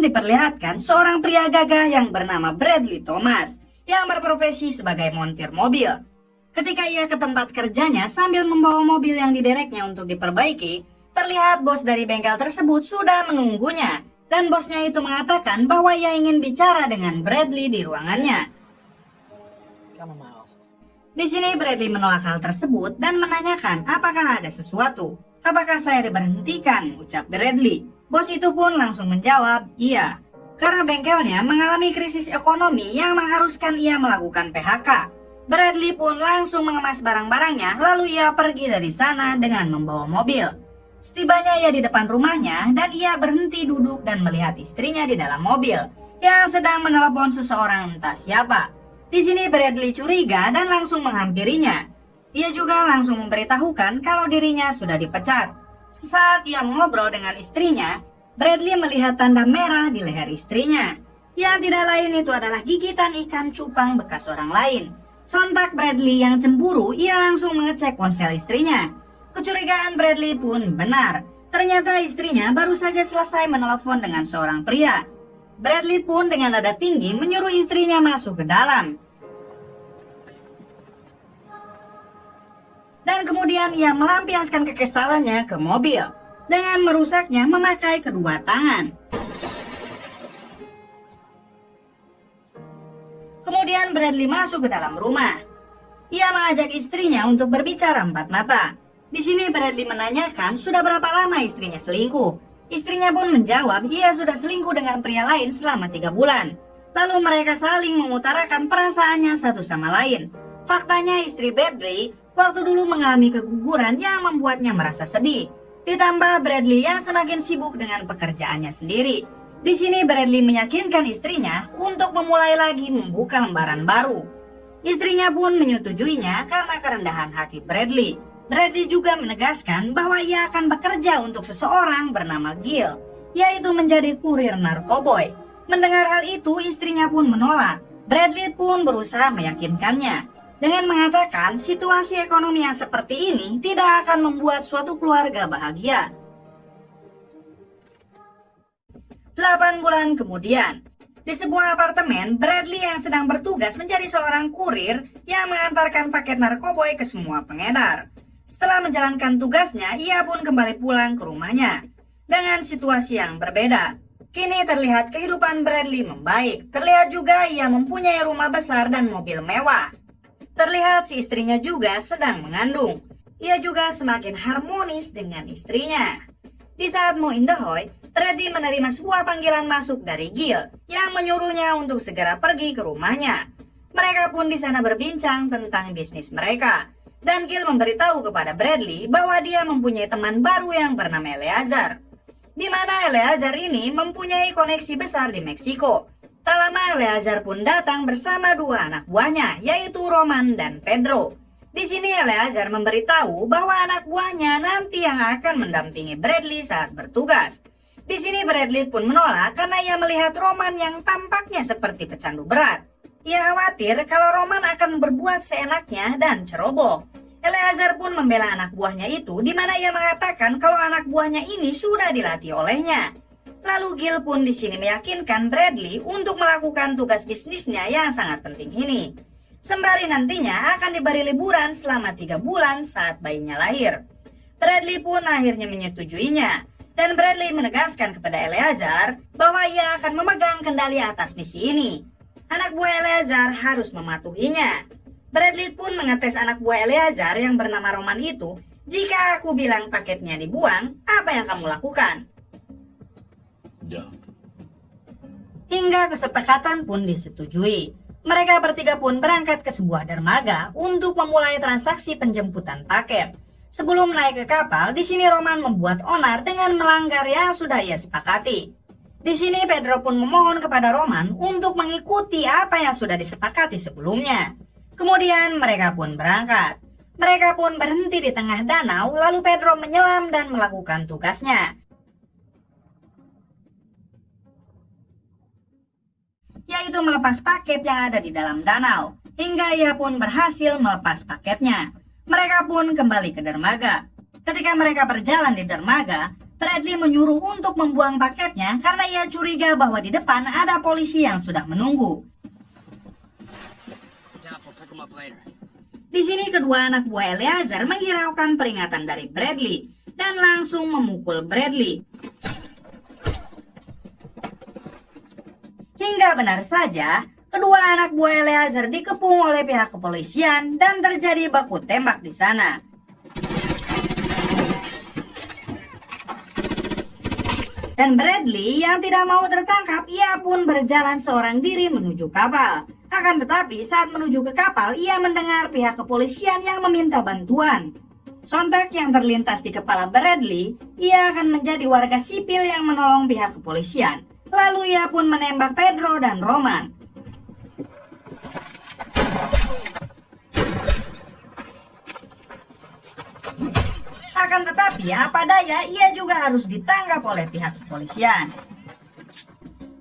pun diperlihatkan seorang pria gagah yang bernama Bradley Thomas yang berprofesi sebagai montir mobil. Ketika ia ke tempat kerjanya sambil membawa mobil yang didereknya untuk diperbaiki, terlihat bos dari bengkel tersebut sudah menunggunya dan bosnya itu mengatakan bahwa ia ingin bicara dengan Bradley di ruangannya. Di sini Bradley menolak hal tersebut dan menanyakan apakah ada sesuatu. "Apakah saya diberhentikan?" ucap Bradley. Bos itu pun langsung menjawab, "Iya." Karena bengkelnya mengalami krisis ekonomi yang mengharuskan ia melakukan PHK. Bradley pun langsung mengemas barang-barangnya lalu ia pergi dari sana dengan membawa mobil. Setibanya ia di depan rumahnya dan ia berhenti duduk dan melihat istrinya di dalam mobil yang sedang menelepon seseorang entah siapa. Di sini Bradley curiga dan langsung menghampirinya. Ia juga langsung memberitahukan kalau dirinya sudah dipecat. Saat ia mengobrol dengan istrinya, Bradley melihat tanda merah di leher istrinya. Yang tidak lain itu adalah gigitan ikan cupang bekas orang lain. Sontak Bradley yang cemburu, ia langsung mengecek ponsel istrinya. Kecurigaan Bradley pun benar. Ternyata istrinya baru saja selesai menelepon dengan seorang pria. Bradley pun dengan nada tinggi menyuruh istrinya masuk ke dalam. Dan kemudian ia melampiaskan kekesalannya ke mobil dengan merusaknya memakai kedua tangan. Kemudian Bradley masuk ke dalam rumah. Ia mengajak istrinya untuk berbicara empat mata. Di sini Bradley menanyakan sudah berapa lama istrinya selingkuh. Istrinya pun menjawab ia sudah selingkuh dengan pria lain selama 3 bulan. Lalu mereka saling mengutarakan perasaannya satu sama lain. Faktanya istri Bradley waktu dulu mengalami keguguran yang membuatnya merasa sedih. Ditambah Bradley yang semakin sibuk dengan pekerjaannya sendiri. Di sini Bradley meyakinkan istrinya untuk memulai lagi membuka lembaran baru. Istrinya pun menyetujuinya karena kerendahan hati Bradley. Bradley juga menegaskan bahwa ia akan bekerja untuk seseorang bernama Gil, yaitu menjadi kurir narkoboy. Mendengar hal itu, istrinya pun menolak. Bradley pun berusaha meyakinkannya dengan mengatakan situasi ekonomi yang seperti ini tidak akan membuat suatu keluarga bahagia. 8 bulan kemudian, di sebuah apartemen, Bradley yang sedang bertugas menjadi seorang kurir yang mengantarkan paket narkoboy ke semua pengedar. Setelah menjalankan tugasnya, ia pun kembali pulang ke rumahnya dengan situasi yang berbeda. Kini terlihat kehidupan Bradley membaik. Terlihat juga ia mempunyai rumah besar dan mobil mewah. Terlihat si istrinya juga sedang mengandung. Ia juga semakin harmonis dengan istrinya. Di saat mau indahoy, Bradley menerima sebuah panggilan masuk dari Gil yang menyuruhnya untuk segera pergi ke rumahnya. Mereka pun di sana berbincang tentang bisnis mereka. Dan Gil memberitahu kepada Bradley bahwa dia mempunyai teman baru yang bernama Eleazar. Di mana Eleazar ini mempunyai koneksi besar di Meksiko. Tak lama Eleazar pun datang bersama 2 anak buahnya, yaitu Roman dan Pedro. Di sini Eleazar memberitahu bahwa anak buahnya nanti yang akan mendampingi Bradley saat bertugas. Di sini Bradley pun menolak karena ia melihat Roman yang tampaknya seperti pecandu berat. Ia khawatir kalau Roman akan berbuat seenaknya dan ceroboh. Eleazar pun membela anak buahnya itu, di mana ia mengatakan kalau anak buahnya ini sudah dilatih olehnya. Lalu Gil pun di sini meyakinkan Bradley untuk melakukan tugas bisnisnya yang sangat penting ini. Sembari nantinya akan diberi liburan selama 3 bulan saat bayinya lahir. Bradley pun akhirnya menyetujuinya. Dan Bradley menegaskan kepada Eleazar bahwa ia akan memegang kendali atas misi ini. Anak buah Eleazar harus mematuhinya. Bradley pun mengetes anak buah Eleazar yang bernama Roman itu. Jika aku bilang paketnya dibuang, apa yang kamu lakukan? Hingga kesepakatan pun disetujui. Mereka bertiga pun berangkat ke sebuah dermaga untuk memulai transaksi penjemputan paket. Sebelum naik ke kapal, di sini Roman membuat onar dengan melanggar yang sudah ia sepakati. Di sini Pedro pun memohon kepada Roman untuk mengikuti apa yang sudah disepakati sebelumnya. Kemudian mereka pun berangkat. Mereka pun berhenti di tengah danau, lalu Pedro menyelam dan melakukan tugasnya, yaitu melepas paket yang ada di dalam danau. Hingga ia pun berhasil melepas paketnya. Mereka pun kembali ke dermaga. Ketika mereka berjalan di dermaga, Bradley menyuruh untuk membuang paketnya karena ia curiga bahwa di depan ada polisi yang sudah menunggu. Di sini kedua anak buah Eleazar menghiraukan peringatan dari Bradley dan langsung memukul Bradley. Hingga benar saja, kedua anak buah Eleazar dikepung oleh pihak kepolisian dan terjadi baku tembak di sana. Dan Bradley yang tidak mau tertangkap, ia pun berjalan seorang diri menuju kapal. Akan tetapi saat menuju ke kapal, ia mendengar pihak kepolisian yang meminta bantuan. Sontak yang terlintas di kepala Bradley, ia akan menjadi warga sipil yang menolong pihak kepolisian. Lalu ia pun menembak Pedro dan Roman. Akan tetapi apa daya, ia juga harus ditangkap oleh pihak kepolisian.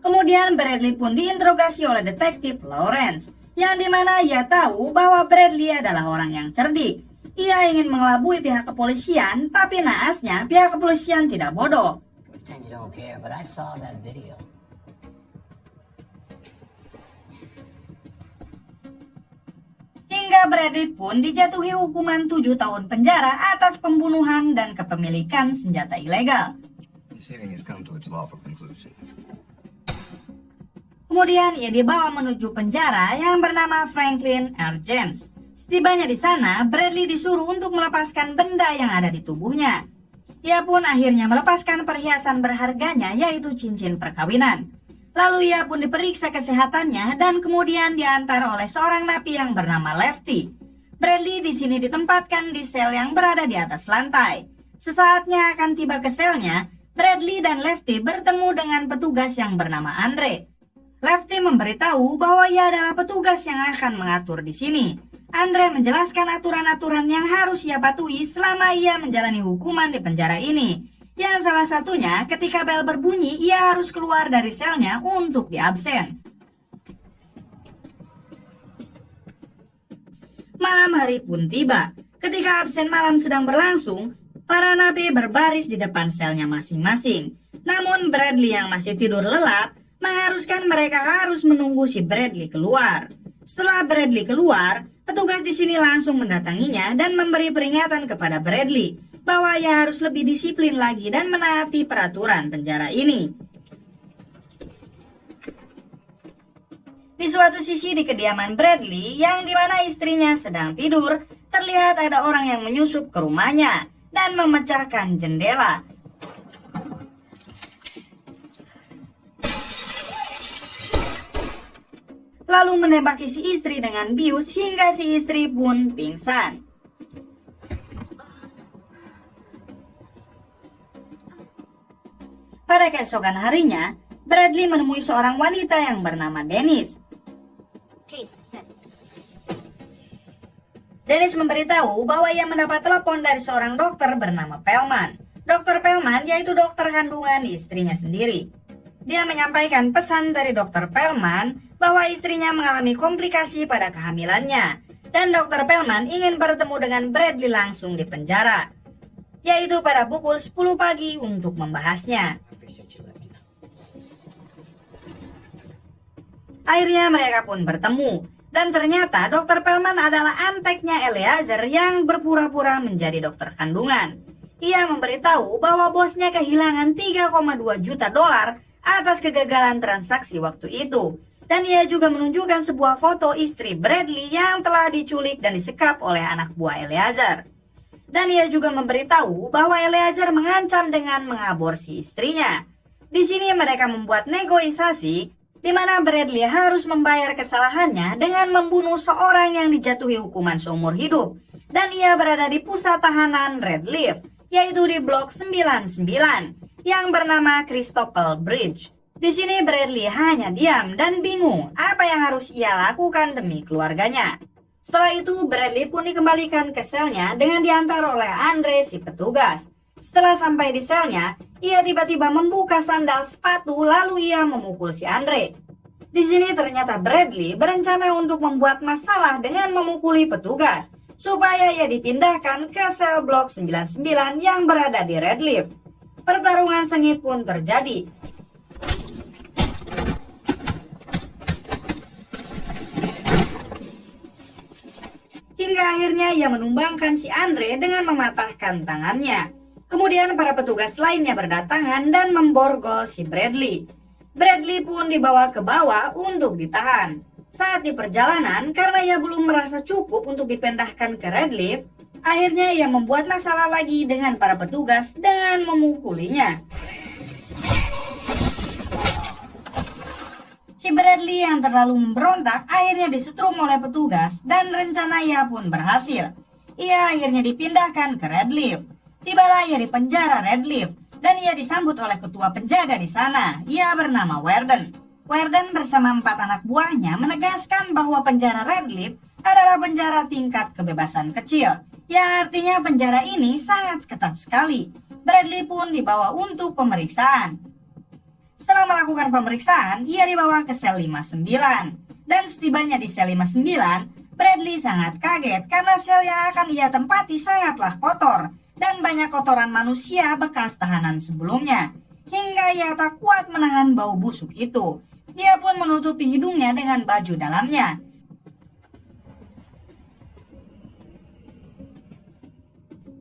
Kemudian Bradley pun diinterogasi oleh detektif Lawrence, yang dimana ia tahu bahwa Bradley adalah orang yang cerdik. Ia ingin mengelabui pihak kepolisian, tapi naasnya pihak kepolisian tidak bodoh. Hingga Bradley pun dijatuhi hukuman 7 tahun penjara atas pembunuhan dan kepemilikan senjata ilegal. Kemudian ia dibawa menuju penjara yang bernama Franklin R. James. Setibanya di sana, Bradley disuruh untuk melepaskan benda yang ada di tubuhnya. Ia pun akhirnya melepaskan perhiasan berharganya, yaitu cincin perkawinan. Lalu ia pun diperiksa kesehatannya dan kemudian diantar oleh seorang napi yang bernama Lefty. Bradley di sini ditempatkan di sel yang berada di atas lantai. Sesaatnya akan tiba ke selnya, Bradley dan Lefty bertemu dengan petugas yang bernama Andre. Lefty memberitahu bahwa ia adalah petugas yang akan mengatur di sini. Andre menjelaskan aturan-aturan yang harus ia patuhi selama ia menjalani hukuman di penjara ini. Yang salah satunya ketika bel berbunyi, ia harus keluar dari selnya untuk diabsen. Malam hari pun tiba. Ketika absen malam sedang berlangsung, para napi berbaris di depan selnya masing-masing. Namun Bradley yang masih tidur lelap mengharuskan mereka harus menunggu si Bradley keluar. Setelah Bradley keluar, petugas di sini langsung mendatanginya dan memberi peringatan kepada Bradley bahwa ia harus lebih disiplin lagi dan menaati peraturan penjara ini. Di suatu sisi di kediaman Bradley, yang dimana istrinya sedang tidur, terlihat ada orang yang menyusup ke rumahnya dan memecahkan jendela. Lalu menembaki si istri dengan bius hingga si istri pun pingsan. Pada keesokan harinya, Bradley menemui seorang wanita yang bernama Dennis. Dennis memberitahu bahwa ia mendapat telepon dari seorang dokter bernama Pelman. Dokter Pelman yaitu dokter kandungan istrinya sendiri. Dia menyampaikan pesan dari dokter Pelman bahwa istrinya mengalami komplikasi pada kehamilannya. Dan dokter Pelman ingin bertemu dengan Bradley langsung di penjara, yaitu pada pukul 10 pagi untuk membahasnya. Akhirnya mereka pun bertemu. Dan ternyata dokter Pelman adalah anteknya Eleazar yang berpura-pura menjadi dokter kandungan. Ia memberitahu bahwa bosnya kehilangan 3,2 juta dolar atas kegagalan transaksi waktu itu. Dan ia juga menunjukkan sebuah foto istri Bradley yang telah diculik dan disekap oleh anak buah Eleazar. Dan ia juga memberitahu bahwa Eleazar mengancam dengan mengaborsi istrinya. Di sini mereka membuat negosiasi di mana Bradley harus membayar kesalahannya dengan membunuh seorang yang dijatuhi hukuman seumur hidup. Dan ia berada di pusat tahanan Red Leaf, yaitu di blok 99 yang bernama Christopher Bridge. Di sini Bradley hanya diam dan bingung apa yang harus ia lakukan demi keluarganya. Setelah itu Bradley pun dikembalikan ke selnya dengan diantar oleh Andre si petugas. Setelah sampai di selnya, ia tiba-tiba membuka sandal sepatu lalu ia memukul si Andre. Di sini ternyata Bradley berencana untuk membuat masalah dengan memukuli petugas supaya ia dipindahkan ke sel blok 99 yang berada di Red Leaf. Pertarungan sengit pun terjadi. Hingga akhirnya ia menumbangkan si Andre dengan mematahkan tangannya. Kemudian para petugas lainnya berdatangan dan memborgol si Bradley. Bradley pun dibawa ke bawah untuk ditahan. Saat di perjalanan, karena ia belum merasa cukup untuk dipindahkan ke Red Lift, akhirnya ia membuat masalah lagi dengan para petugas dengan memukulinya. Si Bradley yang terlalu memberontak akhirnya disetrum oleh petugas dan rencana ia pun berhasil. Ia akhirnya dipindahkan ke Red Lift. Tibalah ia di penjara Red Lift dan ia disambut oleh ketua penjaga di sana. Ia bernama Warden. Warden bersama 4 anak buahnya menegaskan bahwa penjara Red Lift adalah penjara tingkat kebebasan kecil, yang artinya penjara ini sangat ketat sekali. Bradley pun dibawa untuk pemeriksaan. Setelah melakukan pemeriksaan, ia dibawa ke sel 59. Dan setibanya di sel 59, Bradley sangat kaget karena sel yang akan ia tempati sangatlah kotor dan banyak kotoran manusia bekas tahanan sebelumnya. Hingga ia tak kuat menahan bau busuk itu. Ia pun menutupi hidungnya dengan baju dalamnya.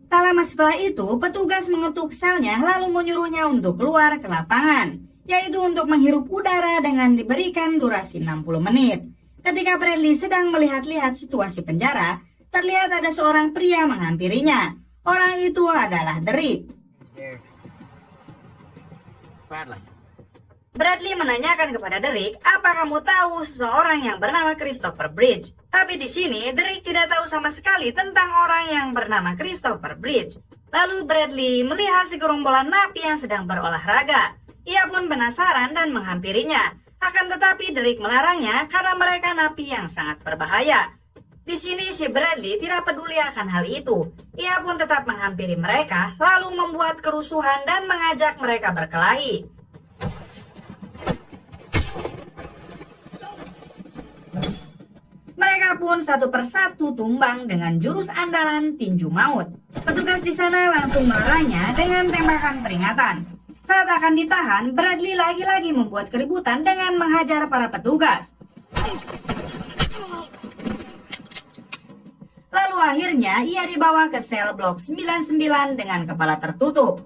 Tak lama setelah itu, petugas mengetuk selnya lalu menyuruhnya untuk keluar ke lapangan, yaitu untuk menghirup udara dengan diberikan durasi 60 menit. Ketika Bradley sedang melihat-lihat situasi penjara, terlihat ada seorang pria menghampirinya. Orang itu adalah Derek. Bradley menanyakan kepada Derek, apa kamu tahu seseorang yang bernama Christopher Bridge? Tapi di sini Derek tidak tahu sama sekali tentang orang yang bernama Christopher Bridge. Lalu Bradley melihat segerombolan napi yang sedang berolahraga. Ia pun penasaran dan menghampirinya. Akan tetapi Derek melarangnya karena mereka napi yang sangat berbahaya. Di sini si Bradley tidak peduli akan hal itu. Ia pun tetap menghampiri mereka, lalu membuat kerusuhan dan mengajak mereka berkelahi. Mereka pun satu persatu tumbang dengan jurus andalan tinju maut. Petugas di sana langsung melarangnya dengan tembakan peringatan. Saat akan ditahan, Bradley lagi-lagi membuat keributan dengan menghajar para petugas. Lalu akhirnya ia dibawa ke sel blok 99 dengan kepala tertutup.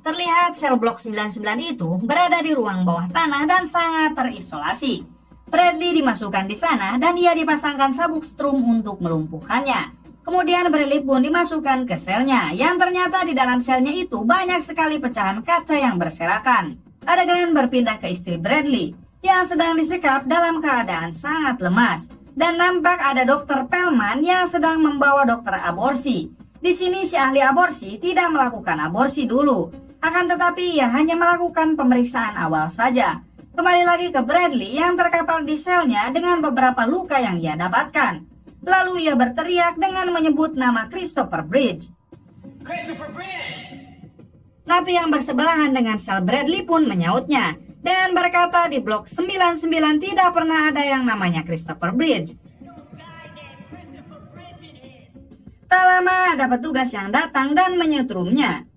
Terlihat sel blok 99 itu berada di ruang bawah tanah dan sangat terisolasi. Bradley dimasukkan di sana dan ia dipasangkan sabuk strum untuk melumpuhkannya. Kemudian Bradley pun dimasukkan ke selnya, yang ternyata di dalam selnya itu banyak sekali pecahan kaca yang berserakan. Adegan berpindah ke istri Bradley, yang sedang disekap dalam keadaan sangat lemas. Dan nampak ada dokter Pelman yang sedang membawa dokter aborsi. Di sini si ahli aborsi tidak melakukan aborsi dulu. Akan tetapi ia hanya melakukan pemeriksaan awal saja. Kembali lagi ke Bradley yang terkapar di selnya dengan beberapa luka yang ia dapatkan. Lalu ia berteriak dengan menyebut nama Christopher Bridge. Christopher Bridge! Napi yang bersebelahan dengan sel Bradley pun menyautnya dan berkata di blok 99 tidak pernah ada yang namanya Christopher Bridge. Tak lama ada petugas yang datang dan menyetrumnya.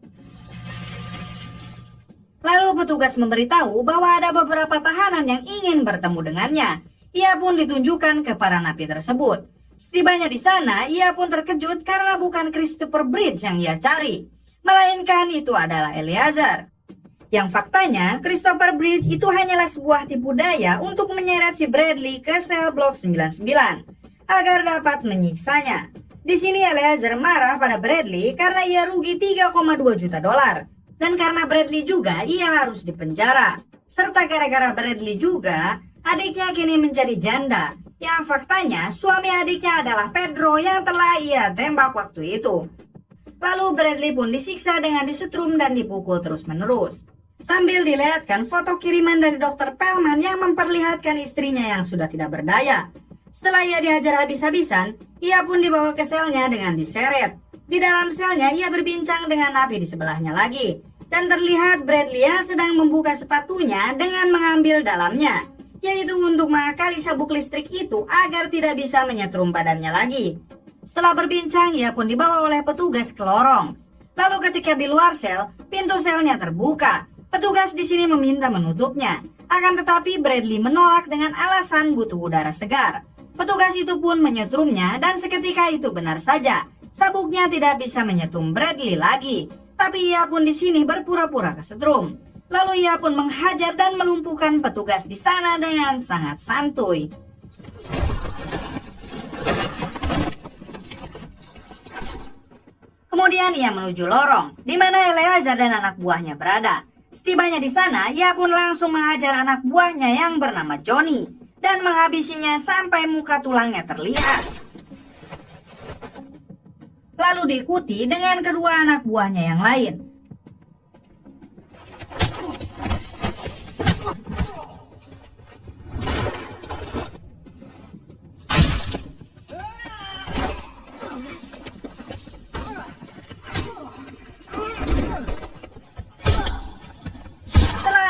Lalu petugas memberitahu bahwa ada beberapa tahanan yang ingin bertemu dengannya. Ia pun ditunjukkan ke para napi tersebut. Setibanya di sana, ia pun terkejut karena bukan Christopher Bridge yang ia cari, melainkan itu adalah Eleazar. Yang faktanya, Christopher Bridge itu hanyalah sebuah tipu daya untuk menyeret si Bradley ke sel blok 99 agar dapat menyiksanya. Di sini Eleazar marah pada Bradley karena ia rugi 3,2 juta dolar. Dan karena Bradley juga ia harus dipenjara. Serta gara-gara Bradley juga, adiknya kini menjadi janda. Yang faktanya suami adiknya adalah Pedro yang telah ia tembak waktu itu. Lalu Bradley pun disiksa dengan disetrum dan dipukul terus-menerus. Sambil dilihatkan foto kiriman dari dokter Pelman yang memperlihatkan istrinya yang sudah tidak berdaya. Setelah ia dihajar habis-habisan, ia pun dibawa ke selnya dengan diseret. Di dalam selnya ia berbincang dengan napi di sebelahnya lagi. Dan terlihat Bradley yang sedang membuka sepatunya dengan mengambil dalamnya, yaitu untuk mengakali sabuk listrik itu agar tidak bisa menyetrum badannya lagi. Setelah berbincang, ia pun dibawa oleh petugas ke lorong. Lalu ketika di luar sel, pintu selnya terbuka. Petugas di sini meminta menutupnya. Akan tetapi Bradley menolak dengan alasan butuh udara segar. Petugas itu pun menyetrumnya dan seketika itu benar saja. Sabuknya tidak bisa menyetum Bradley lagi. Tapi ia pun di sini berpura-pura kesetrum. Lalu ia pun menghajar dan melumpuhkan petugas di sana dengan sangat santuy. Kemudian ia menuju lorong, di mana Eleazar dan anak buahnya berada. Setibanya di sana, ia pun langsung menghajar anak buahnya yang bernama Johnny dan menghabisinya sampai muka tulangnya terlihat. Lalu diikuti dengan kedua anak buahnya yang lain.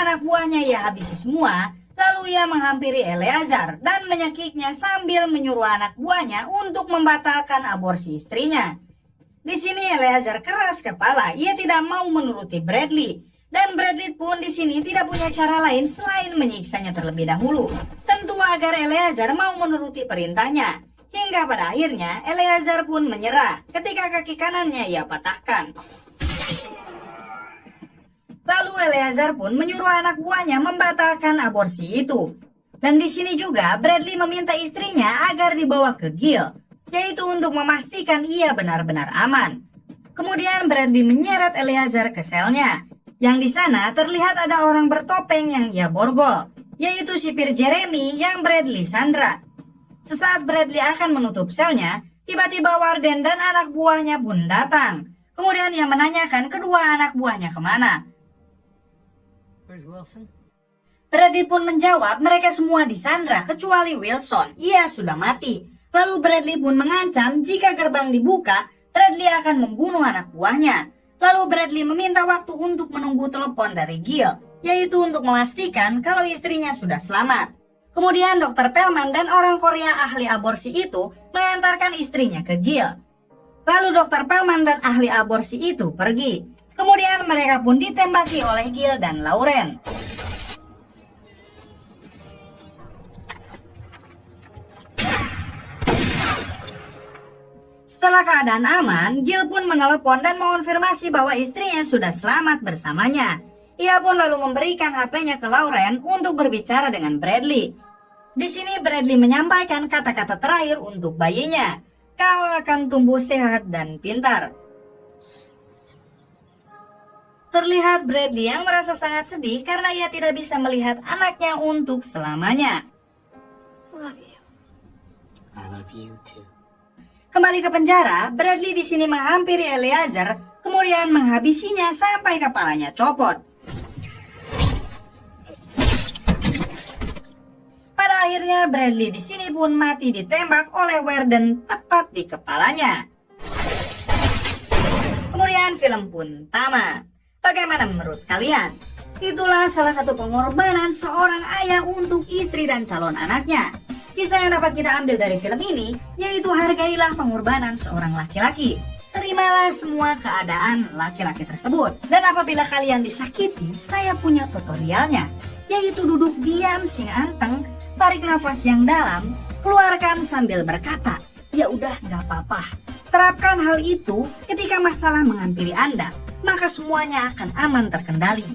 Anak buahnya ia habisi semua, lalu ia menghampiri Eleazar dan menyekiknya sambil menyuruh anak buahnya untuk membatalkan aborsi istrinya. Di sini Eleazar keras kepala, ia tidak mau menuruti Bradley. Dan Bradley pun di sini tidak punya cara lain selain menyiksanya terlebih dahulu. Tentu agar Eleazar mau menuruti perintahnya. Hingga pada akhirnya Eleazar pun menyerah ketika kaki kanannya ia patahkan. Lalu Eleazar pun menyuruh anak buahnya membatalkan aborsi itu. Dan di sini juga Bradley meminta istrinya agar dibawa ke Gil, yaitu untuk memastikan ia benar-benar aman. Kemudian Bradley menyeret Eleazar ke selnya, yang di sana terlihat ada orang bertopeng yang ia borgol, yaitu sipir Jeremy yang Bradley sandra. Sesaat Bradley akan menutup selnya, tiba-tiba Warden dan anak buahnya pun datang. Kemudian ia menanyakan kedua anak buahnya kemana. Wilson? Bradley pun menjawab mereka semua disandra kecuali Wilson, ia sudah mati. Lalu Bradley pun mengancam jika gerbang dibuka, Bradley akan membunuh anak buahnya. Lalu Bradley meminta waktu untuk menunggu telepon dari Gil, yaitu untuk memastikan kalau istrinya sudah selamat. Kemudian Dr. Pellman dan orang Korea ahli aborsi itu mengantarkan istrinya ke Gil. Lalu Dr. Pellman dan ahli aborsi itu pergi. Kemudian mereka pun ditembaki oleh Gil dan Lauren. Setelah keadaan aman, Gil pun menelepon dan mengonfirmasi bahwa istrinya sudah selamat bersamanya. Ia pun lalu memberikan HP-nya ke Lauren untuk berbicara dengan Bradley. Di sini Bradley menyampaikan kata-kata terakhir untuk bayinya. Kau akan tumbuh sehat dan pintar. Terlihat Bradley yang merasa sangat sedih karena ia tidak bisa melihat anaknya untuk selamanya. Love you. I love you too. Kembali ke penjara, Bradley di sini menghampiri Eleazar, kemudian menghabisinya sampai kepalanya copot. Pada akhirnya Bradley di sini pun mati ditembak oleh Warden tepat di kepalanya. Kemudian film pun tamat. Bagaimana menurut kalian? Itulah salah satu pengorbanan seorang ayah untuk istri dan calon anaknya. Kisah yang dapat kita ambil dari film ini yaitu hargailah pengorbanan seorang laki-laki. Terimalah semua keadaan laki-laki tersebut. Dan apabila kalian disakiti, saya punya tutorialnya, yaitu duduk diam sing anteng, tarik nafas yang dalam, keluarkan sambil berkata, ya udah gak apa-apa. Terapkan hal itu ketika masalah menghampiri Anda, maka semuanya akan aman terkendali.